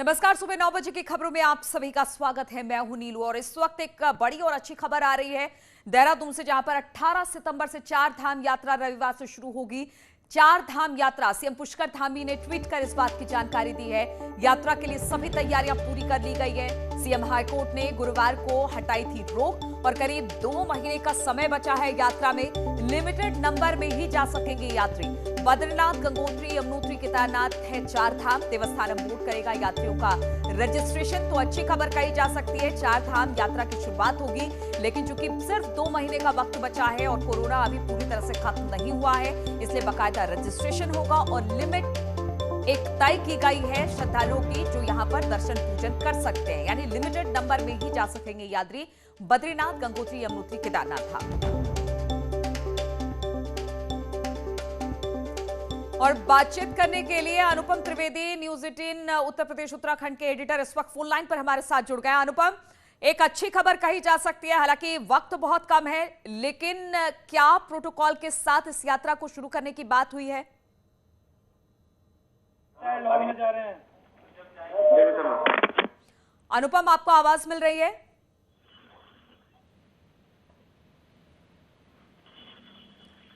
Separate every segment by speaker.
Speaker 1: नमस्कार। सुबह 9 बजे की खबरों में आप सभी का स्वागत है। मैं हूं नीलू और इस वक्त एक बड़ी और अच्छी खबर आ रही है देहरादून से, जहां पर 18 सितंबर से चार धाम यात्रा रविवार से शुरू होगी। चार धाम यात्रा सीएम पुष्कर धामी ने ट्वीट कर इस बात की जानकारी दी है। यात्रा के लिए सभी तैयारियां पूरी कर ली गई है। सीएम हाईकोर्ट ने गुरुवार को हटाई थी रोक और करीब 2 महीने का समय बचा है। यात्रा में लिमिटेड नंबर में ही जा सकेंगे यात्री। बद्रीनाथ, गंगोत्री, यमुनोत्री, केदारनाथ है चार धाम। देवस्थानम बोर्ड करेगा यात्रियों का रजिस्ट्रेशन। तो अच्छी खबर कही जा सकती है, चार धाम यात्रा की शुरुआत होगी, लेकिन चूंकि सिर्फ 2 महीने का वक्त बचा है और कोरोना अभी पूरी तरह से खत्म नहीं हुआ है, इसलिए बाकायदा रजिस्ट्रेशन होगा और लिमिट एक तय की गई है श्रद्धालुओं की जो यहां पर दर्शन पूजन कर सकते हैं। यानी लिमिटेड नंबर में ही जा सकेंगे यात्री बद्रीनाथ, गंगोत्री, यमुनोत्री, केदारनाथ धाम। और बातचीत करने के लिए अनुपम त्रिवेदी, न्यूज 18 उत्तर प्रदेश उत्तराखंड के एडिटर इस वक्त फोन लाइन पर हमारे साथ जुड़ गए। अनुपम, एक अच्छी खबर कही जा सकती है, हालांकि वक्त बहुत कम है, लेकिन क्या प्रोटोकॉल के साथ इस यात्रा को शुरू करने की बात हुई है? अनुपम, आपको आवाज मिल रही है?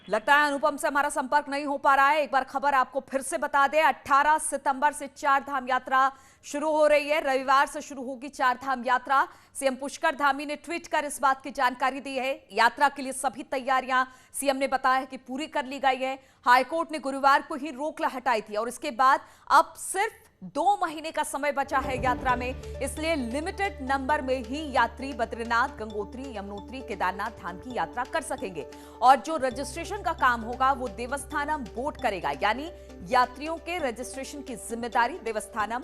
Speaker 1: लगता है अनुपम से हमारा संपर्क नहीं हो पा रहा है। एक बार खबर आपको फिर से बता दें, 18 सितंबर से चार धाम यात्रा शुरू हो रही है। रविवार से शुरू होगी चार धाम यात्रा। सीएम पुष्कर धामी ने ट्वीट कर इस बात की जानकारी दी है। यात्रा के लिए सभी तैयारियां सीएम ने बताया कि पूरी कर ली गई है। हाईकोर्ट ने गुरुवार को ही रोक हटाई थी और इसके बाद अब सिर्फ 2 महीने का समय बचा है यात्रा में, इसलिए लिमिटेड नंबर में ही यात्री बद्रीनाथ, गंगोत्री, यमुनोत्री, केदारनाथ धाम की यात्रा कर सकेंगे। और जो रजिस्ट्रेशन का काम होगा वो देवस्थानम बोर्ड करेगा, यानी यात्रियों के रजिस्ट्रेशन की जिम्मेदारी देवस्थानम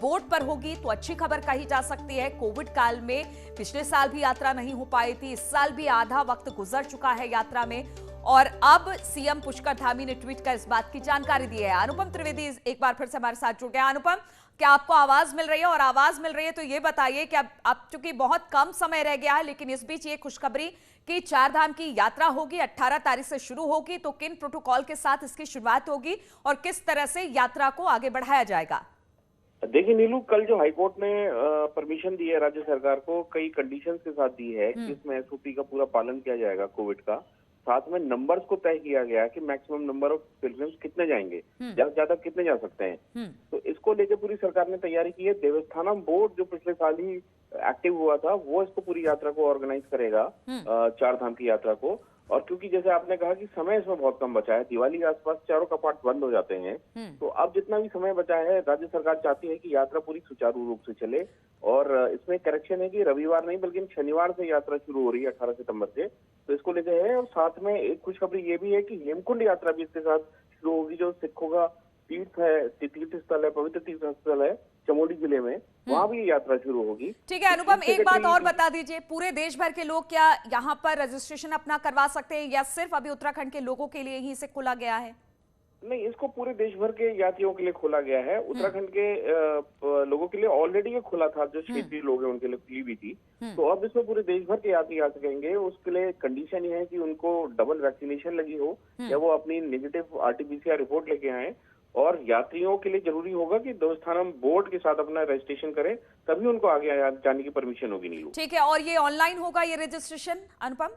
Speaker 1: बोर्ड पर होगी। तो अच्छी खबर कही जा सकती है। कोविड काल में पिछले साल भी यात्रा नहीं हो पाई थी, इस साल भी आधा वक्त गुजर चुका है यात्रा में, और अब सीएम पुष्कर धामी ने ट्वीट कर इस बात की जानकारी दी है। अनुपम त्रिवेदी एक बार फिर से हमारे साथ जुड़ गया। अनुपम, क्या आपको आवाज मिल रही है? और आवाज मिल रही है तो ये बताइए कि अब चूंकि बहुत कम समय रह गया है, लेकिन इस बीच ये खुशखबरी कि चार धाम की यात्रा होगी, 18 तारीख से शुरू होगी, तो किन प्रोटोकॉल के साथ इसकी शुरुआत होगी और किस तरह से यात्रा को आगे बढ़ाया जाएगा?
Speaker 2: देखिए नीलू, कल जो हाईकोर्ट ने परमिशन दी है राज्य सरकार को, कई कंडीशंस के साथ दी है कि इसमें एसओपी का पूरा पालन किया जाएगा कोविड का। साथ में नंबर्स को तय किया गया कि मैक्सिमम नंबर ऑफ पिलग्रिम्स कितने जाएंगे, ज्यादा से ज्यादा कितने जा सकते हैं। तो इसको लेकर पूरी सरकार ने तैयारी की है। देवस्थानम बोर्ड जो पिछले साल ही एक्टिव हुआ था, वो इसको पूरी यात्रा को ऑर्गेनाइज करेगा, चार धाम की यात्रा को। और क्योंकि जैसे आपने कहा कि समय इसमें बहुत कम बचा है, दिवाली के आसपास चारों कपाट बंद हो जाते हैं, तो अब जितना भी समय बचा है राज्य सरकार चाहती है कि यात्रा पूरी सुचारू रूप से चले। और इसमें करेक्शन है कि रविवार नहीं बल्कि शनिवार से यात्रा शुरू हो रही है 18 सितंबर से, तो इसको लेते हैं। और साथ में एक खुशखबरी ये भी है कि हेमकुंड यात्रा भी इसके साथ शुरू होगी, जो सिखों का तीर्थ है, तीर्थ स्थल है, पवित्र तीर्थ स्थल है चमोली जिले में, वहां भी यात्रा शुरू होगी।
Speaker 1: ठीक है अनुपम, एक बात और बता दीजिए, पूरे देश भर के लोग क्या यहाँ पर रजिस्ट्रेशन अपना करवा सकते हैं या सिर्फ अभी उत्तराखंड के लोगों के लिए ही इसे खोला गया है?
Speaker 2: नहीं, इसको पूरे देश भर के यात्रियों के लिए खोला गया है। उत्तराखंड के लोगों के लिए ऑलरेडी ये खुला था, जो क्षेत्रीय लोग हैं उनके लिए खुली भी थी। तो अब इसमें पूरे देश भर के यात्री आ सकेंगे। उसके लिए कंडीशन ये है कि उनको डबल वैक्सीनेशन लगी हो या वो अपनी नेगेटिव आरटीपीसीआर रिपोर्ट लेके आए। और यात्रियों के लिए जरूरी होगा कि देवस्थानम बोर्ड के साथ अपना रजिस्ट्रेशन करें, तभी उनको आगे जाने की परमिशन होगी। नीलू,
Speaker 1: ठीक है, और ये ऑनलाइन होगा ये रजिस्ट्रेशन? अनुपम,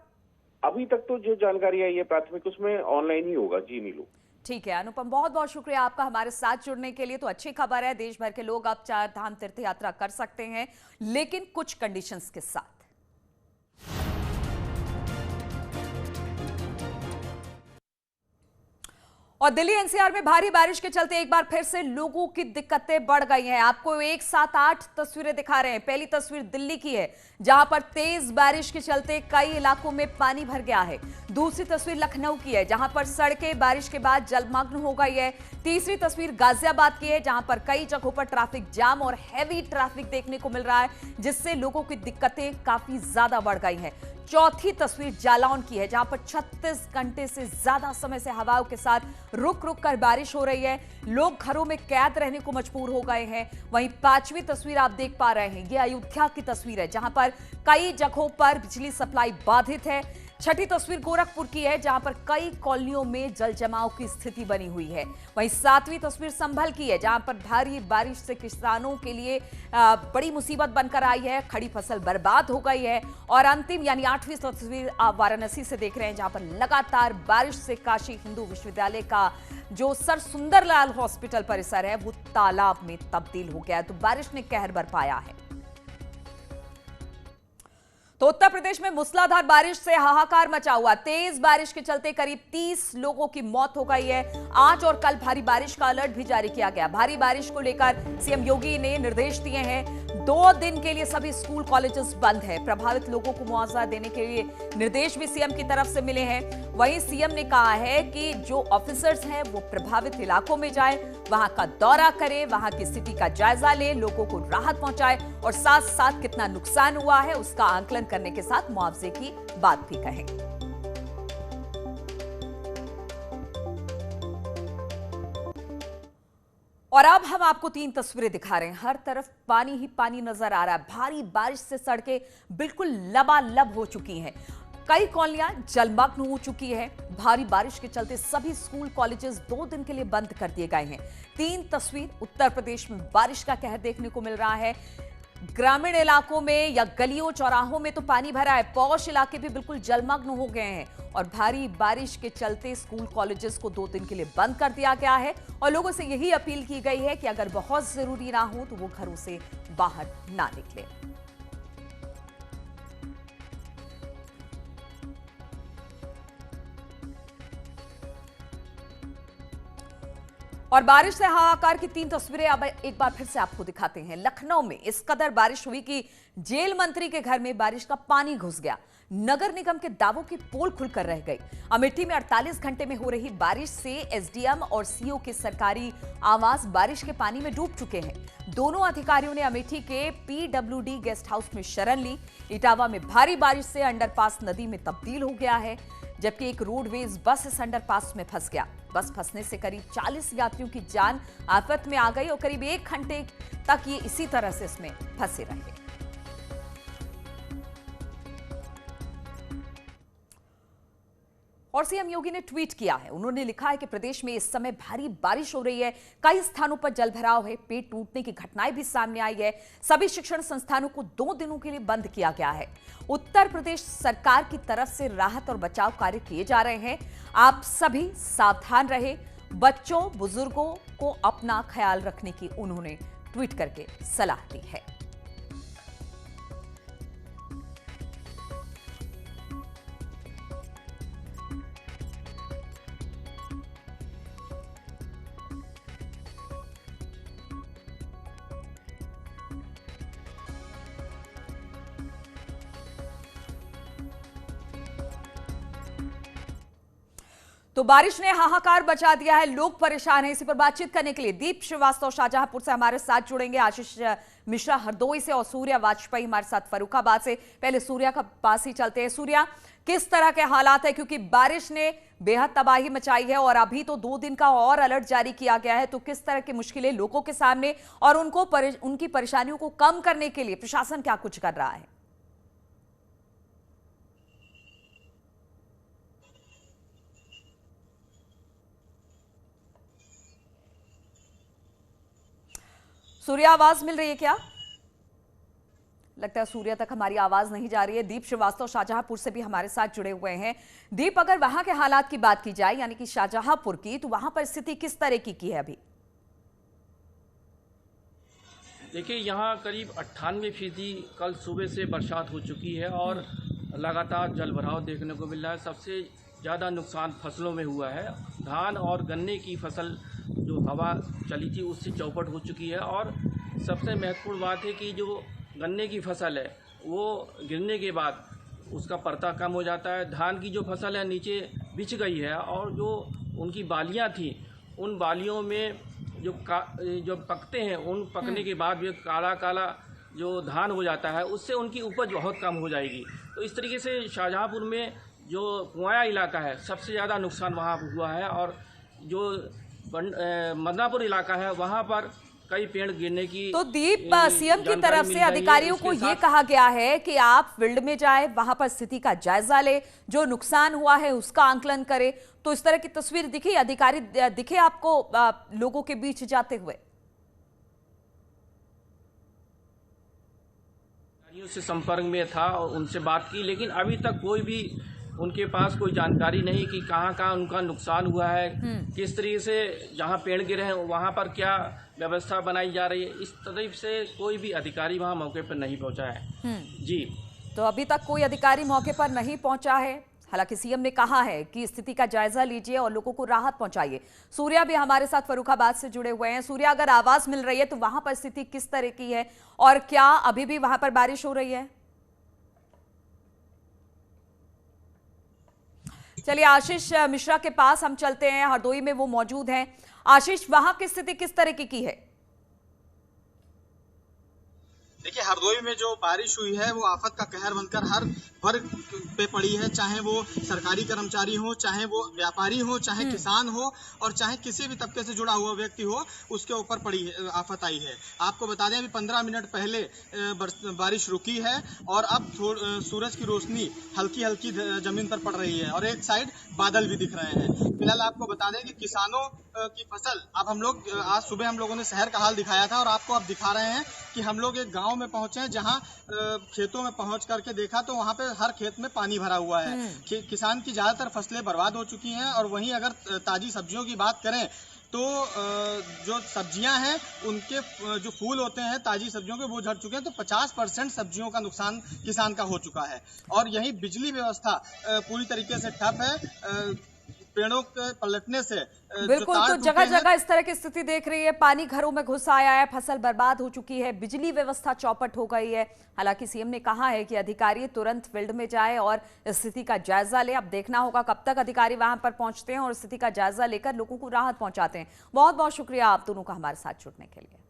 Speaker 2: अभी तक तो जो जानकारी है ये प्राथमिक उसमें ऑनलाइन ही होगा। जी नीलू,
Speaker 1: ठीक है। अनुपम, बहुत बहुत शुक्रिया आपका हमारे साथ जुड़ने के लिए। तो अच्छी खबर है, देश भर के लोग अब चार धाम तीर्थ यात्रा कर सकते हैं, लेकिन कुछ कंडीशंस के साथ। और दिल्ली एनसीआर में भारी बारिश के चलते एक बार फिर से लोगों की दिक्कतें बढ़ गई हैं। आपको एक साथ 8 तस्वीरें दिखा रहे हैं। पहली तस्वीर दिल्ली की है, जहां पर तेज बारिश के चलते कई इलाकों में पानी भर गया है। दूसरी तस्वीर लखनऊ की है, जहां पर सड़कें बारिश के बाद जलमग्न हो गई है। तीसरी तस्वीर गाजियाबाद की है, जहां पर कई जगहों पर ट्रैफिक जाम और हैवी ट्रैफिक देखने को मिल रहा है, जिससे लोगों की दिक्कतें काफी ज्यादा बढ़ गई हैं। चौथी तस्वीर जालौन की है, जहां पर 36 घंटे से ज्यादा समय से हवाओं के साथ रुक रुक कर बारिश हो रही है। लोग घरों में कैद रहने को मजबूर हो गए हैं। वहीं पांचवी तस्वीर आप देख पा रहे हैं, ये अयोध्या की तस्वीर है, जहां पर कई जगहों पर बिजली सप्लाई बाधित है। छठी तस्वीर गोरखपुर की है, जहां पर कई कॉलोनियों में जल जमाव की स्थिति बनी हुई है। वहीं सातवीं तस्वीर संभल की है, जहां पर भारी बारिश से किसानों के लिए बड़ी मुसीबत बनकर आई है, खड़ी फसल बर्बाद हो गई है। और अंतिम यानी आठवीं तस्वीर आप वाराणसी से देख रहे हैं, जहां पर लगातार बारिश से काशी हिंदू विश्वविद्यालय का जो सर सुंदरलाल हॉस्पिटल परिसर है वो तालाब में तब्दील हो गया है। तो बारिश ने कहर बरपाया है। तो उत्तर प्रदेश में मूसलाधार बारिश से हाहाकार मचा हुआ। तेज बारिश के चलते करीब 30 लोगों की मौत हो गई है। आज और कल भारी बारिश का अलर्ट भी जारी किया गया। भारी बारिश को लेकर सीएम योगी ने निर्देश दिए हैं। 2 दिन के लिए सभी स्कूल कॉलेजेस बंद है। प्रभावित लोगों को मुआवजा देने के लिए निर्देश भी सीएम की तरफ से मिले हैं। वहीं सीएम ने कहा है कि जो ऑफिसर्स हैं वो प्रभावित इलाकों में जाएं, वहां का दौरा करें, वहां की स्थिति का जायजा लें, लोगों को राहत पहुंचाएं और साथ साथ कितना नुकसान हुआ है उसका आकलन करने के साथ मुआवजे की बात भी कहें। और अब हम आपको 3 तस्वीरें दिखा रहे हैं। हर तरफ पानी ही पानी नजर आ रहा है। भारी बारिश से सड़कें बिल्कुल लबालब हो चुकी हैं। कई कॉलोनियां जलमग्न हो चुकी है। भारी बारिश के चलते सभी स्कूल कॉलेजेस 2 दिन के लिए बंद कर दिए गए हैं। 3 तस्वीर उत्तर प्रदेश में बारिश का कहर देखने को मिल रहा है। ग्रामीण इलाकों में या गलियों चौराहों में तो पानी भरा है। पौष इलाके भी बिल्कुल जलमग्न हो गए हैं और भारी बारिश के चलते स्कूल कॉलेजेस को 2 दिन के लिए बंद कर दिया गया है और लोगों से यही अपील की गई है कि अगर बहुत जरूरी ना हो तो वो घरों से बाहर ना निकले। और बारिश से हाहाकार की 3 तस्वीरें अब एक बार फिर से आपको दिखाते हैं। लखनऊ में इस कदर बारिश हुई कि जेल मंत्री के घर में बारिश का पानी घुस गया। नगर निगम के दावों की पोल खुलकर रह गई। अमेठी में 48 घंटे में हो रही बारिश से एसडीएम और सीओ के सरकारी आवास बारिश के पानी में डूब चुके हैं। दोनों अधिकारियों ने अमेठी के पीडब्ल्यूडी गेस्ट हाउस में शरण ली। इटावा में भारी बारिश से अंडरपास नदी में तब्दील हो गया है, जबकि एक रोडवेज बस इस अंडरपास में फंस गया। बस फंसने से करीब 40 यात्रियों की जान आफत में आ गई और करीब 1 घंटे तक ये इसी तरह से इसमें फंसे रहे। और सीएम योगी ने ट्वीट किया है। उन्होंने लिखा है कि प्रदेश में इस समय भारी बारिश हो रही है, कई स्थानों पर जलभराव है, पेड़ टूटने की घटनाएं भी सामने आई है। सभी शिक्षण संस्थानों को 2 दिनों के लिए बंद किया गया है। उत्तर प्रदेश सरकार की तरफ से राहत और बचाव कार्य किए जा रहे हैं। आप सभी सावधान रहे, बच्चों बुजुर्गों को अपना ख्याल रखने की उन्होंने ट्वीट करके सलाह दी है। तो बारिश ने हाहाकार मचा दिया है, लोग परेशान हैं। इसी पर बातचीत करने के लिए दीप श्रीवास्तव शाहजहांपुर से हमारे साथ जुड़ेंगे, आशीष मिश्रा हरदोई से और सूर्या वाजपेयी हमारे साथ फर्रुखाबाद से। पहले सूर्या का पास ही चलते हैं। सूर्या, किस तरह के हालात है, क्योंकि बारिश ने बेहद तबाही मचाई है और अभी तो 2 दिन का और अलर्ट जारी किया गया है, तो किस तरह की मुश्किलें लोगों के सामने और उनकी परेशानियों को कम करने के लिए प्रशासन क्या कुछ कर रहा है? सूर्या, आवाज मिल रही है क्या? लगता है सूर्या तक हमारी आवाज नहीं जा रही है। दीप श्रीवास्तव शाहजहांपुर से भी हमारे साथ जुड़े हुए हैं। दीप, अगर वहां के हालात की बात की जाए यानी कि शाहजहांपुर की, तो वहां पर स्थिति किस तरह की है अभी?
Speaker 3: देखिए, यहाँ करीब 98% कल सुबह से बरसात हो चुकी है और लगातार जलभराव देखने को मिल रहा है। सबसे ज़्यादा नुकसान फसलों में हुआ है। धान और गन्ने की फसल जो हवा चली थी उससे चौपट हो चुकी है और सबसे महत्वपूर्ण बात है कि जो गन्ने की फसल है वो गिरने के बाद उसका परता कम हो जाता है। धान की जो फसल है नीचे बिछ गई है और जो उनकी बालियां थी उन बालियों में जो पकते हैं उन पकने के बाद भी काला काला जो धान हो जाता है उससे उनकी उपज बहुत कम हो जाएगी। तो इस तरीके से शाहजहांपुर में जो कुआया इलाका है सबसे ज़्यादा नुकसान वहाँ हुआ है और जो मदनापुर इलाका है वहाँ पर कई पेड़ गिरने की
Speaker 1: तो दीप, सीएम की
Speaker 3: जानकारी
Speaker 1: तरफ
Speaker 3: मिल
Speaker 1: से
Speaker 3: रही है।
Speaker 1: अधिकारियों को
Speaker 3: इसके
Speaker 1: ये
Speaker 3: साथ
Speaker 1: कहा गया है कि आप फील्ड में जाए, वहां पर स्थिति का जायजा ले, जो नुकसान हुआ है उसका आंकलन करे। तो इस तरह की तस्वीर दिखी, अधिकारी दिखे आपको लोगों के बीच जाते हुए?
Speaker 3: अधिकारियों से संपर्क में था और उनसे बात की, लेकिन अभी तक कोई भी उनके पास कोई जानकारी नहीं कि कहाँ कहाँ उनका नुकसान हुआ है, किस तरीके से जहाँ पेड़ गिरे हैं वहाँ पर क्या व्यवस्था बनाई जा रही है। इस तरफ से कोई भी अधिकारी वहाँ मौके पर नहीं पहुँचा है। जी,
Speaker 1: तो अभी तक कोई अधिकारी मौके पर नहीं पहुंचा है। हालांकि सीएम ने कहा है कि स्थिति का जायजा लीजिए और लोगों को राहत पहुंचाइए। सूर्या भी हमारे साथ फर्रुखाबाद से जुड़े हुए हैं। सूर्या, अगर आवाज मिल रही है तो वहां पर स्थिति किस तरह की है और क्या अभी भी वहां पर बारिश हो रही है? चलिए आशीष मिश्रा के पास हम चलते हैं, हरदोई में वो मौजूद हैं। आशीष, वहां की स्थिति किस तरह की है?
Speaker 4: देखिए, हरदोई में जो बारिश हुई है वो आफत का कहर बनकर हर वर्ग पे पड़ी है, चाहे वो सरकारी कर्मचारी हो, चाहे वो व्यापारी हो, चाहे किसान हो और चाहे किसी भी तबके से जुड़ा हुआ व्यक्ति हो, उसके ऊपर पड़ी आफत आई है। आपको बता दें, अभी 15 मिनट पहले बारिश रुकी है और अब सूरज की रोशनी हल्की हल्की जमीन पर पड़ रही है और एक साइड बादल भी दिख रहे हैं। फिलहाल आपको बता दें कि किसानों की फसल, अब हम लोग आज सुबह हम लोगों ने शहर का हाल दिखाया था और आपको अब दिखा रहे हैं कि हम लोग एक गांव में पहुंचे हैं जहां खेतों में पहुंच करके देखा तो वहां पे हर खेत में पानी भरा हुआ है। किसान की ज्यादातर फसलें बर्बाद हो चुकी हैं और वहीं अगर ताजी सब्जियों की बात करें तो जो सब्जियां हैं उनके जो फूल होते हैं ताजी सब्जियों के वो झड़ चुके हैं, तो 50% सब्जियों का नुकसान किसान का हो चुका है। और यही बिजली व्यवस्था पूरी तरीके से ठप है, पेड़ों के पलटने से
Speaker 1: बिल्कुल। तो जगह जगह इस तरह की स्थिति देख रही है, पानी घरों में घुस आया है, फसल बर्बाद हो चुकी है, बिजली व्यवस्था चौपट हो गई है। हालांकि सीएम ने कहा है कि अधिकारी तुरंत फील्ड में जाए और स्थिति का जायजा ले। अब देखना होगा कब तक अधिकारी वहां पर पहुंचते हैं और स्थिति का जायजा लेकर लोगों को राहत पहुंचाते हैं। बहुत बहुत शुक्रिया आप दोनों का हमारे साथ जुड़ने के लिए।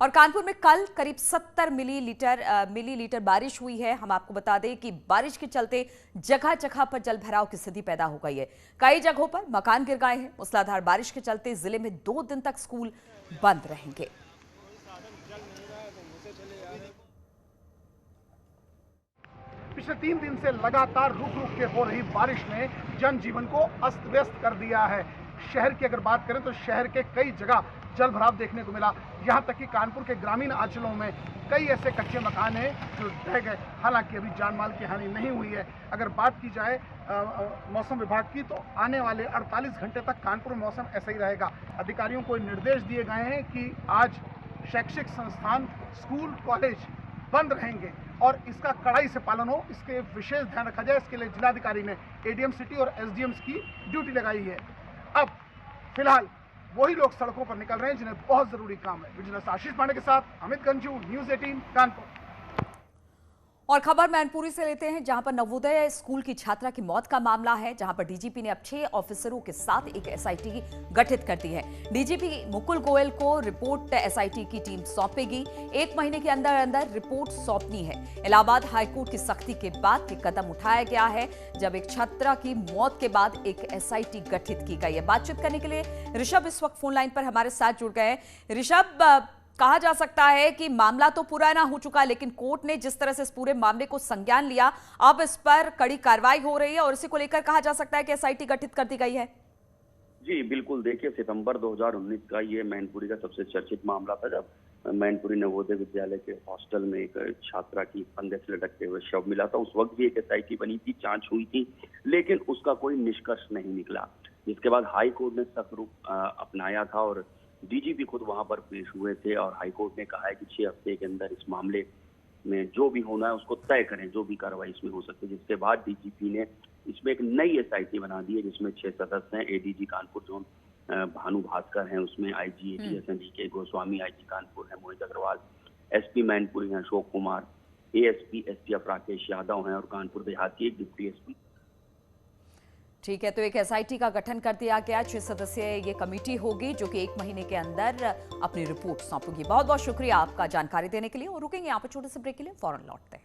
Speaker 1: और कानपुर में कल करीब 70 मिलीलीटर बारिश हुई है। हम आपको बता दें कि बारिश के चलते जगह जगह पर जल भराव की स्थिति पैदा हो गई है। कई जगहों पर मकान गिर गए हैं। मूसलाधार बारिश के चलते जिले में 2 दिन तक स्कूल बंद रहेंगे।
Speaker 5: पिछले 3 दिन से लगातार रुक रुक के हो रही बारिश ने जनजीवन को अस्त व्यस्त कर दिया है। शहर की अगर बात करें तो शहर के कई जगह जल भराव देखने को मिला। यहाँ तक कि कानपुर के ग्रामीण अंचलों में कई ऐसे कच्चे मकान हैं जो ढह गए। हालांकि अभी जान माल की हानि नहीं हुई है। अगर बात की जाए मौसम विभाग की तो आने वाले 48 घंटे तक कानपुर में मौसम ऐसा ही रहेगा। अधिकारियों को निर्देश दिए गए हैं कि आज शैक्षिक संस्थान, स्कूल, कॉलेज बंद रहेंगे और इसका कड़ाई से पालन हो, इसके विशेष ध्यान रखा जाए। इसके लिए जिलाधिकारी ने एडीएम सिटी और एसडीएम्स की ड्यूटी लगाई है। अब फिलहाल वही लोग सड़कों पर निकल रहे हैं जिन्हें बहुत जरूरी काम है। विजिलेंस आशीष पांडे के साथ अमित गंजू, न्यूज 18 कानपुर।
Speaker 1: और खबर मैनपुरी से लेते हैं, जहां पर नवोदय स्कूल की छात्रा की मौत का मामला है, जहां पर डीजीपी ने अब 6 ऑफिसरों के साथ एक एसआईटी गठित कर दी है। डीजीपी मुकुल गोयल को रिपोर्ट एसआईटी की टीम सौंपेगी। 1 महीने के अंदर अंदर रिपोर्ट सौंपनी है। इलाहाबाद हाईकोर्ट की सख्ती के बाद ये कदम उठाया गया है, जब एक छात्रा की मौत के बाद एक एसआईटी गठित की गई है। बातचीत करने के लिए ऋषभ इस वक्त फोन लाइन पर हमारे साथ जुड़ गए। ऋषभ, कहा जा सकता है कि मामला तो पुराना हो चुका, लेकिन कोर्ट ने जिस तरह से इस पूरे मामले को संज्ञान लिया, अब इस पर कड़ी कार्रवाई हो रही है और इसी को लेकर कहा जा सकता है कि एसआईटी गठित कर दी गई है।
Speaker 6: जी बिल्कुल, देखिए सितंबर 2019 का ये मैनपुरी का सबसे चर्चित मामला था, जब मैनपुरी नवोदय विद्यालय के हॉस्टल में एक छात्रा की फंदे से लटकते हुए शव मिला था। उस वक्त भी एक एसआईटी बनी थी, जांच हुई थी, लेकिन उसका कोई निष्कर्ष नहीं निकला। जिसके बाद हाई कोर्ट ने सख्त रुख अपनाया था और डीजीपी खुद वहां पर पेश हुए थे और हाईकोर्ट ने कहा है कि 6 हफ्ते के अंदर इस मामले में जो भी होना है उसको तय करें, जो भी कार्रवाई इसमें हो सकती है। जिसके बाद डीजीपी ने इसमें एक नई एसआईटी बना दी है, जिसमें 6 सदस्य हैं। एडीजी कानपुर जोन भानु भास्कर हैं, उसमें आईजी एटीएस हैं डीके गोस्वामी, आईजी कानपुर है मोहित अग्रवाल, एसपी मैनपुरी हैं अशोक कुमार, एएसपी एसटीएफ राकेश यादव हैं और कानपुर देहात की एक डिप्टी एसपी।
Speaker 1: ठीक है, तो एक एसआईटी का गठन कर दिया गया। 6 सदस्यीय ये कमेटी होगी जो कि 1 महीने के अंदर अपनी रिपोर्ट सौंपेगी। बहुत बहुत शुक्रिया आपका जानकारी देने के लिए और रुकेंगे यहाँ पर छोटे से ब्रेक के लिए, फौरन लौटते हैं।